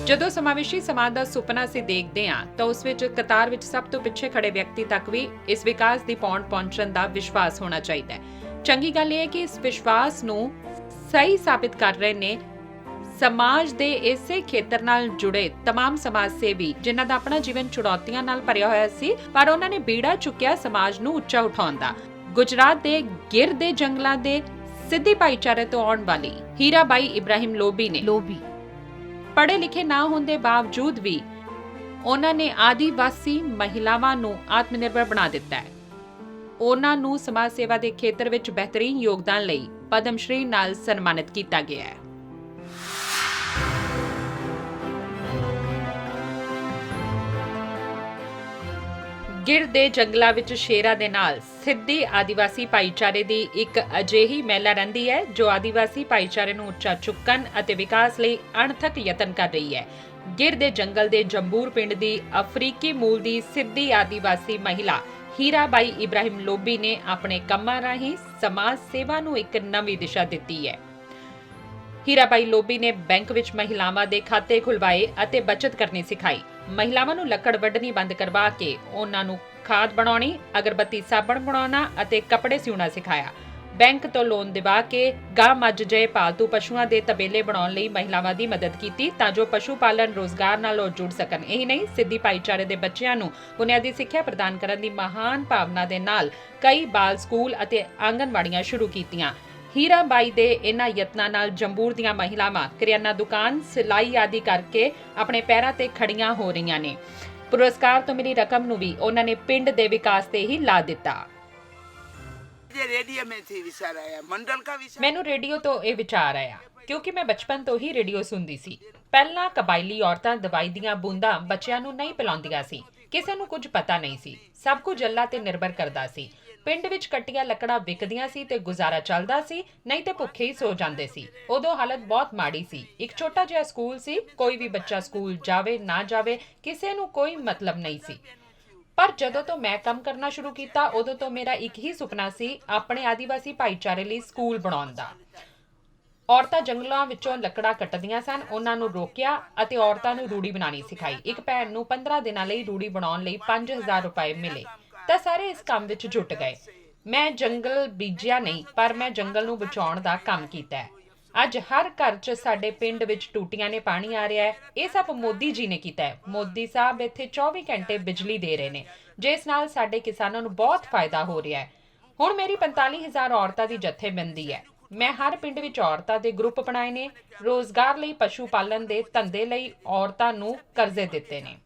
ਜਦੋਂ ਸਮਾਵੇਸ਼ੀ ਸਮਾਜ ਦਾ ਸੁਪਨਾ ਅਸੀਂ ਦੇਖਦੇ ਹਾਂ ਤਾਂ ਉਸ ਵਿੱਚ ਕਤਾਰ ਵਿੱਚ ਸਭ ਤੋਂ ਪਿੱਛੇ ਖੜੇ ਵਿਅਕਤੀ ਤੱਕ ਵੀ ਇਸ ਵਿਕਾਸ ਦੀ ਪਹੁੰਚਣ ਦਾ ਵਿਸ਼ਵਾਸ ਹੋਣਾ ਚਾਹੀਦਾ ਹੈ। ਚੰਗੀ ਗੱਲ ਇਹ ਹੈ ਕਿ ਇਸ ਵਿਸ਼ਵਾਸ ਨੂੰ ਸਹੀ ਸਾਬਿਤ ਕਰ ਰਹੇ ਨੇ ਸਮਾਜ ਦੇ ਇਸੇ ਖੇਤਰ ਨਾਲ ਜੁੜੇ तमाम ਸਮਾਜ ਸੇਵੀ, ਜਿਨ੍ਹਾਂ ਦਾ ਆਪਣਾ ਜੀਵਨ ਚੁਣੌਤੀਆਂ ਨਾਲ ਭਰਿਆ ਹੋਇਆ ਸੀ, ਪਰ ਉਹਨਾਂ ਨੇ ਬੀੜਾ ਚੁੱਕਿਆ ਸਮਾਜ ਨੂੰ ਉੱਚਾ ਉਠਾਉਣ ਦਾ। ਗੁਜਰਾਤ ਦੇ ਗਿਰ ਦੇ ਜੰਗਲਾਂ ਦੇ ਸਿੱਧੀ ਭਾਈਚਾਰੇ ਤੋਂ ਆਉਣ ਵਾਲੀ ਹੀਰਾਬਾਈ ਇਬਰਾਹਿਮ ਲੋਬੀ ਨੇ ਪੜ੍ਹੇ ਲਿਖੇ ਨਾ ਹੋਣ ਦੇ ਬਾਵਜੂਦ ਵੀ ਉਹਨਾਂ ਨੇ ਆਦੀਵਾਸੀ ਮਹਿਲਾਵਾਂ ਨੂੰ ਆਤਮਨਿਰਭਰ ਬਣਾ ਦਿੱਤਾ ਹੈ। ਉਹਨਾਂ ਨੂੰ ਸਮਾਜ ਸੇਵਾ ਦੇ ਖੇਤਰ ਵਿੱਚ ਬਿਹਤਰੀਨ ਯੋਗਦਾਨ ਲਈ ਪਦਮ ਸ਼੍ਰੀ ਨਾਲ ਸਨਮਾਨਿਤ ਕੀਤਾ ਗਿਆ ਹੈ। ਗਿਰ ਦੇ ਜੰਗਲਾਂ ਵਿੱਚ ਸ਼ੇਰਾਂ ਦੇ ਨਾਲ ਸਿੱਧੀ ਆਦੀਵਾਸੀ ਭਾਈਚਾਰੇ ਦੀ ਇੱਕ ਅਜਿਹੀ ਮਹਿਲਾ ਰਹਿੰਦੀ ਹੈ ਜੋ ਆਦੀਵਾਸੀ ਭਾਈਚਾਰੇ ਨੂੰ ਉੱਚਾ ਚੁੱਕਣ ਅਤੇ ਵਿਕਾਸ ਲਈ ਅਣਥੱਕ ਯਤਨ ਕਰ ਰਹੀ ਹੈ। ਗਿਰ ਦੇ ਜੰਗਲ ਦੇ ਜੰਬੂਰ ਪਿੰਡ ਦੀ ਅਫਰੀਕੀ ਮੂਲ ਦੀ ਸਿੱਧੀ ਆਦੀਵਾਸੀ ਮਹਿਲਾ ਹੀਰਾਬਾਈ ਇਬਰਾਹਿਮ ਲੋਬੀ ਨੇ ਆਪਣੇ ਕੰਮਾਂ ਰਾਹੀਂ ਸਮਾਜ ਸੇਵਾ ਨੂੰ ਇੱਕ ਨਵੀਂ ਦਿਸ਼ਾ ਦਿੱਤੀ ਹੈ। ਹੀਰਾਬਾਈ ਲੋਬੀ ਨੇ ਬੈਂਕ ਵਿੱਚ ਮਹਿਲਾਵਾਂ ਦੇ ਖਾਤੇ ਖੁਲਵਾਏ ਅਤੇ ਬਚਤ ਕਰਨੀ ਸਿਖਾਈ। ਮਹਿਲਾਵਾਂ ਨੂੰ ਲੱਕੜ ਵੱਢਣੀ ਬੰਦ ਕਰਵਾ ਕੇ ਉਹਨਾਂ ਨੂੰ ਖਾਦ ਬਣਾਉਣੀ, ਅਗਰਬੱਤੀ ਸਾਬਣ ਬਣਾਉਣਾ ਅਤੇ ਕੱਪੜੇ ਸਿਉਣਾ ਸਿਖਾਇਆ। ਬੈਂਕ ਤੋਂ ਲੋਨ ਦਿਵਾ ਕੇ ਗਾਂ ਮੱਝ ਜਿਹੇ ਪਾਲਤੂ ਪਸ਼ੂਆਂ ਦੇ ਤਬੇਲੇ ਬਣਾਉਣ ਲਈ ਮਹਿਲਾਵਾਂ ਦੀ ਮਦਦ ਕੀਤੀ ਤਾਂ ਜੋ ਪਸ਼ੂ ਪਾਲਣ ਰੋਜ਼ਗਾਰ ਨਾਲ ਉਹ ਜੁੜ ਸਕਣ। ਇਹੀ ਨਹੀਂ, ਸਿੱਧੀ ਭਾਈਚਾਰੇ ਦੇ ਬੱਚਿਆਂ ਨੂੰ ਬੁਨਿਆਦੀ ਸਿੱਖਿਆ ਪ੍ਰਦਾਨ ਕਰਨ ਦੀ ਮਹਾਨ ਭਾਵਨਾ ਦੇ ਨਾਲ ਕਈ ਬਾਲ ਸਕੂਲ ਅਤੇ ਆਂਗਣਵਾੜੀਆਂ ਸ਼ੁਰੂ ਕੀਤੀਆਂ। ਹੀਰਾਬਾਈ ਦੇ ਇਹਨਾਂ ਯਤਨਾਂ ਨਾਲ ਜੰਬੂਰ ਦੀਆਂ ਮਹਿਲਾਵਾਂ ਕਰਿਆਨਾ ਦੁਕਾਨ, ਸਿਲਾਈ ਆਦਿ ਕਰਕੇ ਆਪਣੇ ਪੈਰਾਂ ਤੇ ਖੜੀਆਂ ਹੋ ਰਹੀਆਂ ਨੇ। ਪੁਰਸਕਾਰ ਤੋਂ ਮਿਲੀ ਰਕਮ ਨੂੰ ਵੀ ਉਹਨਾਂ ਨੇ ਪਿੰਡ ਦੇ ਵਿਕਾਸ ਤੇ ਹੀ ਲਾ ਦਿੱਤਾ। ਮੈਨੂੰ ਰੇਡੀਓ ਤੋਂ ਇਹ ਵਿਚਾਰ ਆਇਆ ਕਿਉਂਕਿ ਮੈਂ ਬਚਪਨ ਤੋਂ ਹੀ ਰੇਡੀਓ ਸੁਣਦੀ ਸੀ। ਪਹਿਲਾਂ ਕਬਾਇਲੀ ਔਰਤਾਂ ਦਵਾਈ ਦੀਆਂ ਬੂੰਦਾਂ ਬੱਚਿਆਂ ਨੂੰ ਨਹੀਂ ਪਿਲਾਉਂਦੀਆਂ ਸੀ। ਕਿਸੇ ਨੂੰ ਕੁਝ ਪਤਾ ਨਹੀਂ ਸੀ। ਸਭ ਕੁਝ ਅੱਲਾ ਤੇ ਨਿਰਭਰ ਕਰਦਾ ਸੀ। ਪਿੰਡ ਵਿੱਚ ਕੱਟੀਆਂ ਲੱਕੜਾਂ ਵਿਕਦੀਆਂ ਸੀ ਤੇ ਗੁਜ਼ਾਰਾ ਚੱਲਦਾ ਸੀ, ਨਹੀਂ ਤੇ ਭੁੱਖੇ ਹੀ ਸੋ ਜਾਂਦੇ ਸੀ। ਉਦੋਂ ਹਾਲਤ ਬਹੁਤ ਮਾੜੀ ਸੀ। ਇੱਕ ਛੋਟਾ ਜਿਹਾ ਸਕੂਲ ਸੀ। ਕੋਈ ਵੀ ਬੱਚਾ ਸਕੂਲ ਜਾਵੇ ਨਾ ਜਾਵੇ ਕਿਸੇ ਨੂੰ ਕੋਈ ਮਤਲਬ ਨਹੀਂ ਸੀ। ਪਰ ਜਦੋਂ ਤੋਂ ਮੈਂ ਕੰਮ ਕਰਨਾ ਸ਼ੁਰੂ ਕੀਤਾ ਉਦੋਂ ਤੋਂ ਮੇਰਾ ਇੱਕ ਹੀ ਸੁਪਨਾ ਸੀ, ਆਪਣੇ ਆਦੀਵਾਸੀ ਭਾਈਚਾਰੇ ਲਈ ਸਕੂਲ ਬਣਾਉਣ ਦਾ। ਔਰਤਾਂ ਜੰਗਲਾਂ ਵਿੱਚੋਂ ਲੱਕੜਾਂ ਕੱਟਦੀਆਂ ਸਨ। ਉਹਨਾਂ ਨੂੰ ਰੋਕਿਆ ਅਤੇ ਔਰਤਾਂ ਨੂੰ ਰੂੜੀ ਬਣਾਉਣੀ ਸਿਖਾਈ। ਇੱਕ ਭੈਣ ਨੂੰ 15 ਦਿਨਾਂ ਲਈ ਰੂੜੀ ਬਣਾਉਣ ਲਈ 5000 ਰੁਪਏ ਮਿਲੇ ਤਾਂ ਸਾਰੇ ਇਸ ਕੰਮ ਵਿੱਚ ਜੁਟ ਗਏ। ਮੈਂ ਜੰਗਲ ਬੀਜਿਆ ਨਹੀਂ, ਪਰ ਮੈਂ ਜੰਗਲ ਨੂੰ ਬਚਾਉਣ ਦਾ ਕੰਮ ਕੀਤਾ ਹੈ। ਅੱਜ ਹਰ ਘਰ 'ਚ ਸਾਡੇ ਪਿੰਡ ਵਿੱਚ ਟੂਟੀਆਂ ਨੇ ਪਾਣੀ ਆ ਰਿਹਾ ਹੈ। ਇਹ ਸਭ ਮੋਦੀ ਜੀ ਨੇ ਕੀਤਾ ਹੈ। ਮੋਦੀ ਸਾਹਿਬ ਇੱਥੇ 24 ਘੰਟੇ ਬਿਜਲੀ ਦੇ ਰਹੇ ਨੇ, ਜਿਸ ਨਾਲ ਸਾਡੇ ਕਿਸਾਨਾਂ ਨੂੰ ਬਹੁਤ ਫਾਇਦਾ ਹੋ ਰਿਹਾ ਹੈ। ਹੁਣ ਮੇਰੀ 45000 ਔਰਤਾਂ ਦੀ ਜਥੇਬੰਦੀ ਹੈ। ਮੈਂ ਹਰ ਪਿੰਡ ਵਿੱਚ ਔਰਤਾਂ ਦੇ ਗਰੁੱਪ ਬਣਾਏ ਨੇ। ਰੋਜ਼ਗਾਰ ਲਈ, ਪਸ਼ੂ ਪਾਲਣ ਦੇ ਧੰਦੇ ਲਈ ਔਰਤਾਂ ਨੂੰ ਕਰਜ਼ੇ ਦਿੱਤੇ ਨੇ।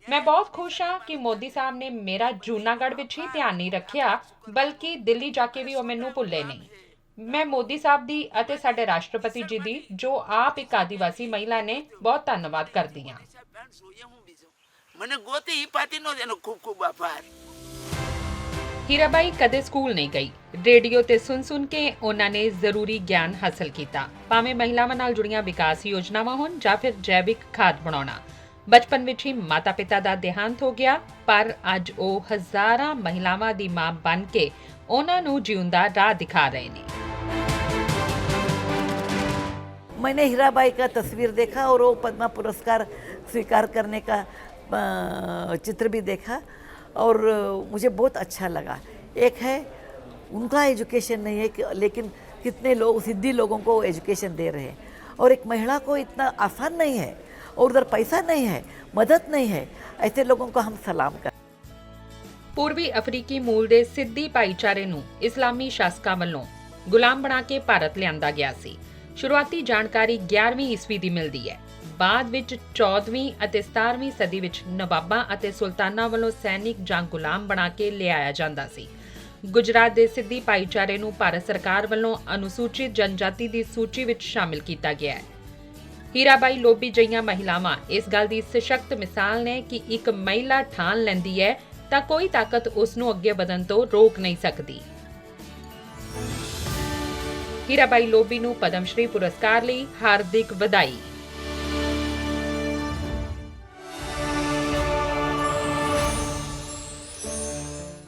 ਮੈਂ ਬਹੁਤ ਖੁਸ਼ ਹਾਂ ਕਿ ਮੋਦੀ ਸਾਹਿਬ ਨੇ ਮੇਰਾ ਜੂਨਾਗੜ੍ਹ ਵਿੱਚ ਹੀ ਧਿਆਨ ਨਹੀਂ ਰੱਖਿਆ, ਬਲਕਿ ਦਿੱਲੀ ਜਾ ਕੇ ਵੀ ਉਹ ਮੈਨੂੰ ਭੁੱਲੇ ਨਹੀਂ। ਮੈਂ ਮੋਦੀ ਸਾਹਿਬ ਦੀ ਅਤੇ ਸਾਡੇ ਰਾਸ਼ਟਰਪਤੀ ਜੀ ਦੀ, ਜੋ ਆਪ ਇੱਕ ਆਦੀਵਾਸੀ ਮਹਿਲਾ ਨੇ, ਬਹੁਤ ਧੰਨਵਾਦ ਕਰਦੀ ਹਾਂ। ਹੀਰਾਬਾਈ ਕਦੇ ਸਕੂਲ ਨਹੀਂ ਗਈ। ਰੇਡੀਓ ਤੇ ਸੁਣ ਕੇ ਉਹਨਾਂ ਨੇ ਜ਼ਰੂਰੀ ਗਿਆਨ ਹਾਸਲ ਕੀਤਾ, ਭਾਵੇਂ ਮਹਿਲਾਵਾਂ ਨਾਲ ਜੁੜੀਆਂ ਵਿਕਾਸ ਯੋਜਨਾਵਾਂ ਹੋਣ ਜਾਂ ਫਿਰ ਜੈਵਿਕ ਖਾਦ ਬਣਾਉਣਾ। ਬਚਪਨ ਵਿੱਚ ਹੀ ਮਾਤਾ-ਪਿਤਾ ਦਾ ਦੇਹਾਂਤ ਹੋ ਗਿਆ, ਪਰ ਅੱਜ ਉਹ ਹਜ਼ਾਰਾਂ ਮਹਿਲਾਵਾਂ ਦੀ ਮਾਂ ਬਣ ਕੇ ਉਹਨਾਂ ਨੂੰ ਜਿਉਣ ਦਾ ਰਾਹ ਦਿਖਾ ਰਹੇ ਨੇ। मैंने हीराबाई का तस्वीर देखा और वो पद्मा पुरस्कार स्वीकार करने का चित्र भी देखा और मुझे बहुत अच्छा लगा। एक है उनका एजुकेशन नहीं है लेकिन कितने लोग सिद्धि लोगों को एजुकेशन दे रहे हैं, और एक महिला को इतना आसान नहीं है और उधर पैसा नहीं है, मदद नहीं है, ऐसे लोगों को हम सलाम कर। ਪੂਰਬੀ ਅਫਰੀਕੀ ਮੂਲ ਦੇ ਸਿੱਧੀ ਭਾਈਚਾਰੇ ਨੂੰ ਇਸਲਾਮੀ ਸ਼ਾਸਕਾਂ ਵੱਲੋਂ ਗੁਲਾਮ ਬਣਾ ਕੇ ਭਾਰਤ ਲਿਆਂਦਾ ਗਿਆ ਸੀ। ਸ਼ੁਰੂਆਤੀ ਜਾਣਕਾਰੀ 11ਵੀਂ ਈਸਵੀ ਦੀ ਮਿਲਦੀ ਹੈ। ਬਾਅਦ ਵਿੱਚ 14ਵੀਂ ਅਤੇ 17ਵੀਂ ਸਦੀ ਵਿੱਚ ਨਵਾਬਾਂ ਅਤੇ ਸੁਲਤਾਨਾਂ ਵੱਲੋਂ ਸੈਨਿਕ ਜਾਂ ਗੁਲਾਮ ਬਣਾ ਕੇ ਲਿਆਇਆ ਜਾਂਦਾ ਸੀ। ਗੁਜਰਾਤ ਦੇ ਸਿੱਧੀ ਭਾਈਚਾਰੇ ਨੂੰ ਭਾਰਤ ਸਰਕਾਰ ਵੱਲੋਂ ਅਨੁਸੂਚਿਤ ਜਨਜਾਤੀ ਦੀ ਸੂਚੀ ਵਿੱਚ ਸ਼ਾਮਿਲ ਕੀਤਾ ਗਿਆ ਹੈ। ਹੀਰਾਬਾਈ ਲੋਬੀ ਜਿਹੀਆਂ ਮਹਿਲਾਵਾਂ ਇਸ ਗੱਲ ਦੀ ਸਸ਼ਕਤ ਮਿਸਾਲ ਨੇ ਕਿ ਇੱਕ ਮਹਿਲਾ ਠਾਣ ਲੈਂਦੀ ਹੈ ਤਾਂ ਕੋਈ ਤਾਕਤ ਉਸ ਨੂੰ ਅੱਗੇ ਵਧਣ ਤੋਂ ਰੋਕ ਨਹੀਂ ਸਕਦੀ। ਹੀਰਾਬਾਈ ਲੋਬੀ ਨੂੰ ਪਦਮ ਸ਼੍ਰੀ ਪੁਰਸਕਾਰ ਲਈ ਹਾਰਦਿਕ ਵਧਾਈ।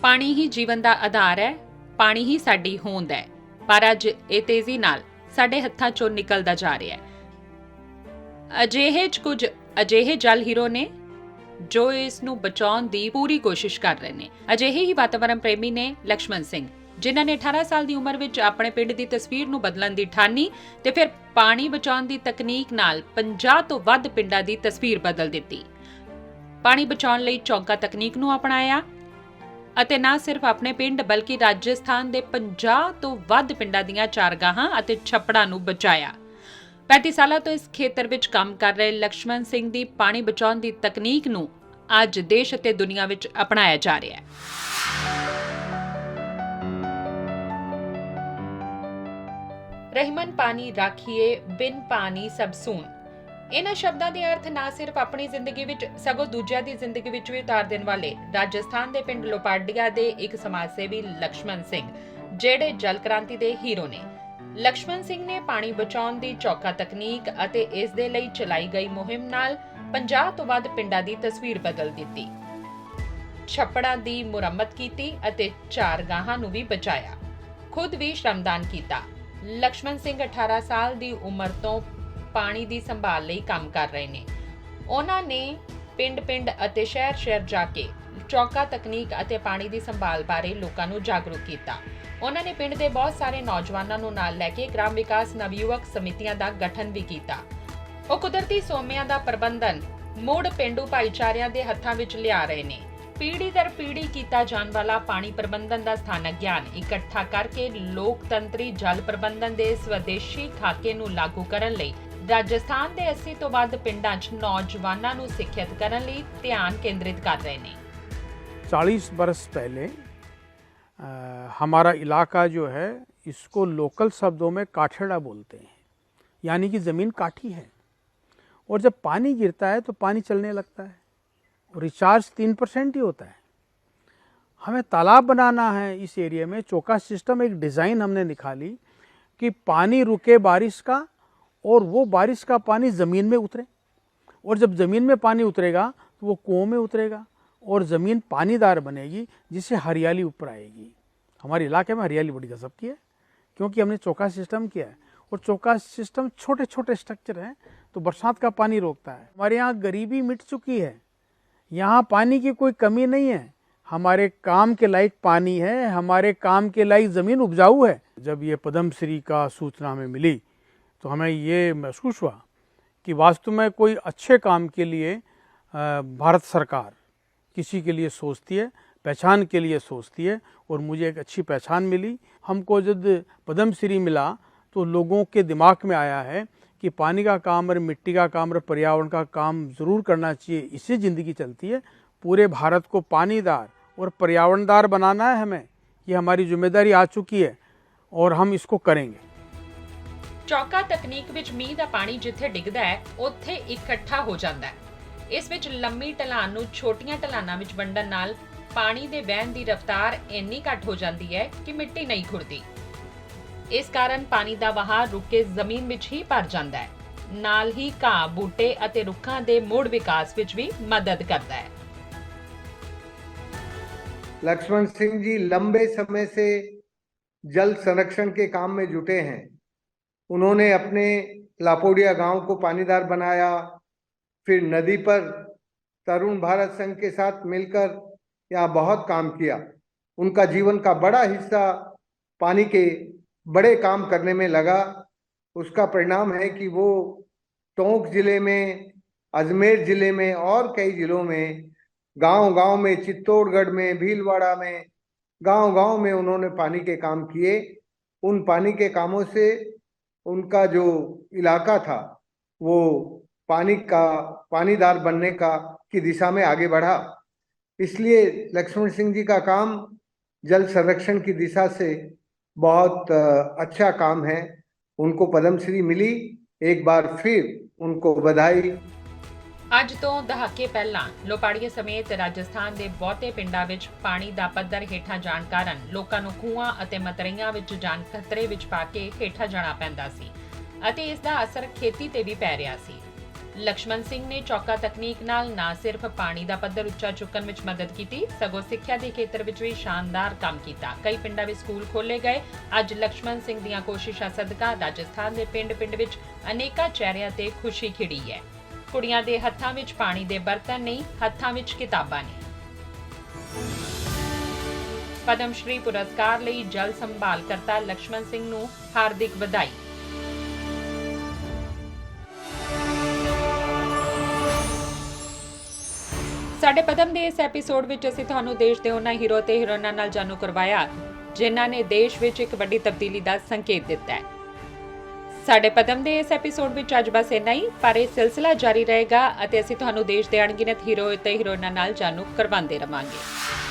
ਪਾਣੀ ਹੀ ਜੀਵਨ ਦਾ ਆਧਾਰ ਹੈ, ਪਾਣੀ ਹੀ ਸਾਡੀ ਹੋਂਦ ਹੈ, ਪਰ ਅੱਜ ਇਹ ਤੇਜ਼ੀ ਨਾਲ ਸਾਡੇ ਹੱਥਾਂ ਚੋਂ ਨਿਕਲਦਾ ਜਾ ਰਿਹਾ ਹੈ। ਕੁਝ ਅਜਿਹੇ ਜਲ ਹੀਰੋ ਨੇ ਜੋ ਇਸ ਨੂੰ ਬਚਾਉਣ ਦੀ ਪੂਰੀ ਕੋਸ਼ਿਸ਼ ਕਰ ਰਹੇ ਨੇ। ਅਜਿਹੇ ਹੀ ਵਾਤਾਵਰਣ ਪ੍ਰੇਮੀ ਨੇ ਲਕਸ਼ਮਣ ਸਿੰਘ, ਜਿਨ੍ਹਾਂ ਨੇ 18 ਸਾਲ ਦੀ ਉਮਰ ਵਿੱਚ ਆਪਣੇ ਪਿੰਡ ਦੀ ਤਸਵੀਰ ਨੂੰ ਬਦਲਣ ਦੀ ਠਾਨੀ ਤੇ ਫਿਰ ਪਾਣੀ ਬਚਾਉਣ ਦੀ ਤਕਨੀਕ ਨਾਲ 50 ਤੋਂ ਵੱਧ ਪਿੰਡਾਂ ਦੀ ਤਸਵੀਰ ਬਦਲ ਦਿੱਤੀ। ਪਾਣੀ ਬਚਾਉਣ ਲਈ ਚੌਂਕਾ ਤਕਨੀਕ ਨੂੰ ਅਪਣਾਇਆ ਅਤੇ ਨਾ ਸਿਰਫ ਆਪਣੇ ਪਿੰਡ ਬਲਕਿ ਰਾਜਸਥਾਨ ਦੇ 50 ਤੋਂ ਵੱਧ ਪਿੰਡਾਂ ਦੀਆਂ ਚਾਰਗਾਹਾਂ ਅਤੇ ਛੱਪੜਾਂ ਨੂੰ ਬਚਾਇਆ। 35 ਸਾਲਾਂ ਤੋਂ ਇਸ ਖੇਤਰ ਵਿੱਚ ਕੰਮ ਕਰ ਰਹੇ ਲਕਸ਼ਮਣ ਸਿੰਘ ਦੀ ਪਾਣੀ ਬਚਾਉਣ ਦੀ ਤਕਨੀਕ ਨੂੰ ਅੱਜ ਦੇਸ਼ ਅਤੇ ਦੁਨੀਆ ਵਿੱਚ ਅਪਣਾਇਆ ਜਾ ਰਿਹਾ ਹੈ। ਰਹਿਮਨ ਪਾਣੀ ਰਾਖੀਏ ਬਿਨ ਪਾਣੀ ਸਭ ਸੂਨ। ਇਹਨਾਂ ਸ਼ਬਦਾਂ ਦੇ ਅਰਥ ਨਾ ਸਿਰਫ ਆਪਣੀ ਜ਼ਿੰਦਗੀ ਵਿੱਚ ਸਗੋਂ ਦੂਜਿਆਂ ਦੀ ਜ਼ਿੰਦਗੀ ਵਿੱਚ ਵੀ ਉਤਾਰ ਦੇਣ ਵਾਲੇ ਰਾਜਸਥਾਨ ਦੇ ਪਿੰਡ ਲੋਪਾਡੀਆ ਦੇ ਇੱਕ ਸਮਾਜ ਸੇਵੀ ਲਕਸ਼ਮਣ ਸਿੰਘ, ਜਿਹੜੇ ਜਲ ਕ੍ਰਾਂਤੀ ਦੇ ਹੀਰੋ ਨੇ। ਲਕਸ਼ਮਣ ਸਿੰਘ ਨੇ ਪਾਣੀ ਬਚਾਉਣ ਦੀ ਚੌਕਾ ਤਕਨੀਕ ਅਤੇ ਇਸ ਦੇ ਲਈ ਚਲਾਈ ਗਈ ਮੁਹਿੰਮ ਨਾਲ 50 ਤੋਂ ਵੱਧ ਪਿੰਡਾਂ ਦੀ ਤਸਵੀਰ ਬਦਲ ਦਿੱਤੀ, ਛੱਪੜਾਂ ਦੀ ਮੁਰੰਮਤ ਕੀਤੀ ਅਤੇ ਚਾਰਗਾਹਾਂ ਨੂੰ ਵੀ ਬਚਾਇਆ। ਖੁਦ ਵੀ ਸ਼ਰਮਦਾਨ ਕੀਤਾ। ਲਕਸ਼ਮਣ ਸਿੰਘ 18 ਸਾਲ ਦੀ ਉਮਰ ਤੋਂ ਪਾਣੀ ਦੀ ਸੰਭਾਲ ਲਈ ਕੰਮ ਕਰ ਰਹੇ ਨੇ। ਉਹਨਾਂ ਨੇ ਪਿੰਡ-ਪਿੰਡ ਅਤੇ ਸ਼ਹਿਰ-ਸ਼ਹਿਰ ਜਾ ਕੇ ਚੌਕਾ ਤਕਨੀਕ ਅਤੇ ਪਾਣੀ ਦੀ ਸੰਭਾਲ ਬਾਰੇ ਲੋਕਾਂ ਨੂੰ ਜਾਗਰੂਕ ਕੀਤਾ। ਉਹਨਾਂ ਨੇ ਪਿੰਡ ਦੇ ਬਹੁਤ ਸਾਰੇ ਨੌਜਵਾਨਾਂ ਨੂੰ ਨਾਲ ਲੈ ਕੇ ਗ੍ਰਾਮ ਵਿਕਾਸ ਨਵਯੁਵਕ ਸਮਿਤੀਆਂ ਦਾ ਗਠਨ ਵੀ ਕੀਤਾ। ਉਹ ਕੁਦਰਤੀ ਸੋਮਿਆਂ ਦਾ ਪ੍ਰਬੰਧਨ ਮੁੜ ਪਿੰਡੂ ਭਾਈਚਾਰਿਆਂ ਦੇ ਹੱਥਾਂ ਵਿੱਚ ਲਿਆ ਰਹੇ ਨੇ। ਪੀੜ੍ਹੀ ਦਰ ਪੀੜ੍ਹੀ ਕੀਤਾ ਜਾਣ ਵਾਲਾ ਪਾਣੀ ਪ੍ਰਬੰਧਨ ਦਾ ਸਥਾਨਕ ਗਿਆਨ ਇਕੱਠਾ ਕਰਕੇ ਲੋਕਤੰਤਰੀ ਜਲ ਪ੍ਰਬੰਧਨ ਦੇ ਸਵਦੇਸ਼ੀ ਖਾਕੇ ਨੂੰ ਲਾਗੂ ਕਰਨ ਲਈ ਰਾਜਸਥਾਨ ਦੇ 80 ਤੋਂ ਵੱਧ ਪਿੰਡਾਂ 'ਚ ਨੌਜਵਾਨਾਂ ਨੂੰ ਸਿੱਖਿਅਤ ਕਰਨ ਲਈ ਧਿਆਨ ਕੇਂद्रित कर रहे हैं। 40 बरस पहले हमारा इलाका जो है इसको लोकल शब्दों में काठेड़ा बोलते हैं, यानी कि ज़मीन काठी है और जब पानी गिरता है तो पानी चलने लगता है और रिचार्ज 3% ही होता है। हमें तालाब बनाना है इस एरिया में, चौका सिस्टम एक डिज़ाइन हमने निकाली कि पानी रुके बारिश का और वो बारिश का पानी ज़मीन में उतरे, और जब ज़मीन में पानी उतरेगा तो वो कुओं में उतरेगा और ज़मीन पानीदार बनेगी, जिससे हरियाली ऊपर आएगी। हमारे इलाके में हरियाली बड़ी गजब की है क्योंकि हमने चौका सिस्टम किया है और चौका सिस्टम छोटे छोटे स्ट्रक्चर हैं तो बरसात का पानी रोकता है। हमारे यहाँ गरीबी मिट चुकी है, यहाँ पानी की कोई कमी नहीं है, हमारे काम के लायक पानी है, हमारे काम के लायक ज़मीन उपजाऊ है। जब ये पद्मश्री का सूचना हमें मिली तो हमें ये महसूस हुआ कि वास्तव में कोई अच्छे काम के लिए भारत सरकार किसी के लिए सोचती है, पहचान के लिए सोचती है, और मुझे एक अच्छी पहचान मिली। हमको जब पद्मश्री मिला तो लोगों के दिमाग में आया है कि पानी का काम और मिट्टी का काम और पर्यावरण का काम ज़रूर करना चाहिए, इससे ज़िंदगी चलती है। पूरे भारत को पानीदार और पर्यावरणदार बनाना है हमें, ये हमारी जिम्मेदारी आ चुकी है और हम इसको करेंगे। ਚੌਕਾ ਤਕਨੀਕ ਵਿੱਚ ਮੀਂਹ ਦਾ ਪਾਣੀ ਜਿੱਥੇ ਡਿੱਗਦਾ ਹੈ ਉੱਥੇ ਇਕੱਠਾ ਹੋ ਜਾਂਦਾ ਹੈ। ਇਸ ਵਿੱਚ ਲੰਮੀ ਢਲਾਨ ਨੂੰ ਛੋਟੀਆਂ ਢਲਾਨਾਂ ਵਿੱਚ ਵੰਡਣ ਨਾਲ ਪਾਣੀ ਦੇ ਵਹਿਣ ਦੀ ਰਫ਼ਤਾਰ ਇੰਨੀ ਘੱਟ ਹੋ ਜਾਂਦੀ ਹੈ ਕਿ ਮਿੱਟੀ ਨਹੀਂ ਖੁਰਦੀ। ਇਸ ਕਾਰਨ ਪਾਣੀ ਦਾ ਵਹਾਅ ਰੁਕ ਕੇ ਜ਼ਮੀਨ ਵਿੱਚ ਹੀ ਭਰ ਜਾਂਦਾ ਹੈ। ਨਾਲ ਹੀ ਘਾਹ, ਬੂਟੇ ਅਤੇ ਰੁੱਖਾਂ ਦੇ ਮੁੜ ਵਿਕਾਸ ਵਿੱਚ ਵੀ ਮਦਦ ਕਰਦਾ ਹੈ। लक्ष्मण सिंह जी लंबे समय से जल संरक्षण के काम में जुटे हैं। उन्होंने अपने लापोडिया गांव को पानीदार बनाया, फिर नदी पर तरुण भारत संघ के साथ मिलकर यहाँ बहुत काम किया। उनका जीवन का बड़ा हिस्सा पानी के बड़े काम करने में लगा। उसका परिणाम है कि वो टोंक जिले में, अजमेर जिले में और कई जिलों में, गांव-गांव में, चित्तौड़गढ़ में, भीलवाड़ा में, गांव-गांव में उन्होंने पानी के काम किए। उन पानी के कामों से उनका जो इलाका था वो पानीदार बनने की दिशा में आगे बढ़ा। इसलिए लक्ष्मण सिंह जी का काम जल संरक्षण की दिशा से बहुत अच्छा काम है। उनको पद्मश्री मिली, एक बार फिर उनको बधाई। ਅੱਜ ਤੋਂ ਦਹਾਕੇ ਪਹਿਲਾਂ ਲੋਪਾੜੀਆ ਸਮੇਤ ਰਾਜਸਥਾਨ ਦੇ ਬਹੁਤੇ ਪਿੰਡਾਂ ਵਿੱਚ ਪਾਣੀ ਦਾ ਪੱਧਰ ਹੇਠਾਂ ਜਾਣ ਕਾਰਨ ਲੋਕਾਂ ਨੂੰ ਖੂਹਾਂ ਅਤੇ ਮਤਰਈਆਂ ਵਿੱਚ ਜਾਣ ਖਤਰੇ ਵਿੱਚ ਪਾ ਕੇ ਹੇਠਾਂ ਜਾਣਾ ਪੈਂਦਾ ਸੀ ਅਤੇ ਇਸ ਦਾ ਅਸਰ ਖੇਤੀ ਤੇ ਵੀ ਪੈ ਰਿਹਾ ਸੀ। ਲਕਸ਼ਮਣ ਸਿੰਘ ਨੇ ਚੌਕਾ ਤਕਨੀਕ ਨਾਲ ਨਾ ਸਿਰਫ ਪਾਣੀ ਦਾ ਪੱਧਰ ਉੱਚਾ ਚੁੱਕਣ ਵਿੱਚ ਮਦਦ ਕੀਤੀ, ਸਗੋਂ ਸਿੱਖਿਆ ਦੇ ਖੇਤਰ ਵਿੱਚ ਵੀ ਸ਼ਾਨਦਾਰ ਕੰਮ ਕੀਤਾ। ਕਈ ਪਿੰਡਾਂ ਵਿੱਚ ਸਕੂਲ ਖੋਲ੍ਹੇ ਗਏ। ਅੱਜ ਲਕਸ਼ਮਣ ਸਿੰਘ ਦੀਆਂ ਕੋਸ਼ਿਸ਼ਾਂ ਸਦਕਾ ਰਾਜਸਥਾਨ ਦੇ ਪਿੰਡ-ਪਿੰਡ ਵਿੱਚ ਅਨੇਕਾਂ ਚਿਹਰਿਆਂ ਤੇ ਖੁਸ਼ੀ ਖਿੜੀ ਹੈ। ਕੁੜੀਆਂ ਦੇ ਹੱਥਾਂ ਵਿੱਚ ਪਾਣੀ ਦੇ ਬਰਤਨ ਨਹੀਂ, ਹੱਥਾਂ ਵਿੱਚ ਕਿਤਾਬਾਂ ਨੇ। ਪਦਮ ਸ਼੍ਰੀ ਪੁਰਸਕਾਰ ਲਈ ਜਲ ਸੰਭਾਲ ਕਰਤਾ ਲక్ష్మణ ਸਿੰਘ ਨੂੰ ਹਾਰਦਿਕ ਵਧਾਈ। ਸਾਡੇ ਪਦਮ ਦੇ ਇਸ ਐਪੀਸੋਡ ਵਿੱਚ ਅਸੀਂ ਤੁਹਾਨੂੰ ਦੇਸ਼ ਦੇ ਉਹਨਾਂ ਹੀਰੋ ਤੇ ਹੀਰੋਇਨਾਂ ਨਾਲ ਜਾਣੂ ਕਰਵਾਇਆ ਜਿਨ੍ਹਾਂ ਨੇ ਦੇਸ਼ ਵਿੱਚ ਇੱਕ ਵੱਡੀ ਤਬਦੀਲੀ ਦਾ ਸੰਕੇਤ ਦਿੱਤਾ ਹੈ। ਸਾਡੇ ਪਦਮ ਦੇ ਇਸ ਐਪੀਸੋਡ ਵਿੱਚ ਅੱਜ ਬਸ ਇੰਨਾ ਹੀ, ਪਰ ਇਹ ਸਿਲਸਿਲਾ ਜਾਰੀ ਰਹੇਗਾ ਅਤੇ ਅਸੀਂ ਤੁਹਾਨੂੰ ਦੇਸ਼ ਦੇ ਅਣਗਿਣਤ ਹੀਰੋ ਤੇ ਹੀਰੋਇਨਾਂ ਨਾਲ ਜਾਣੂ ਕਰਵਾਉਂਦੇ ਰਵਾਂਗੇ।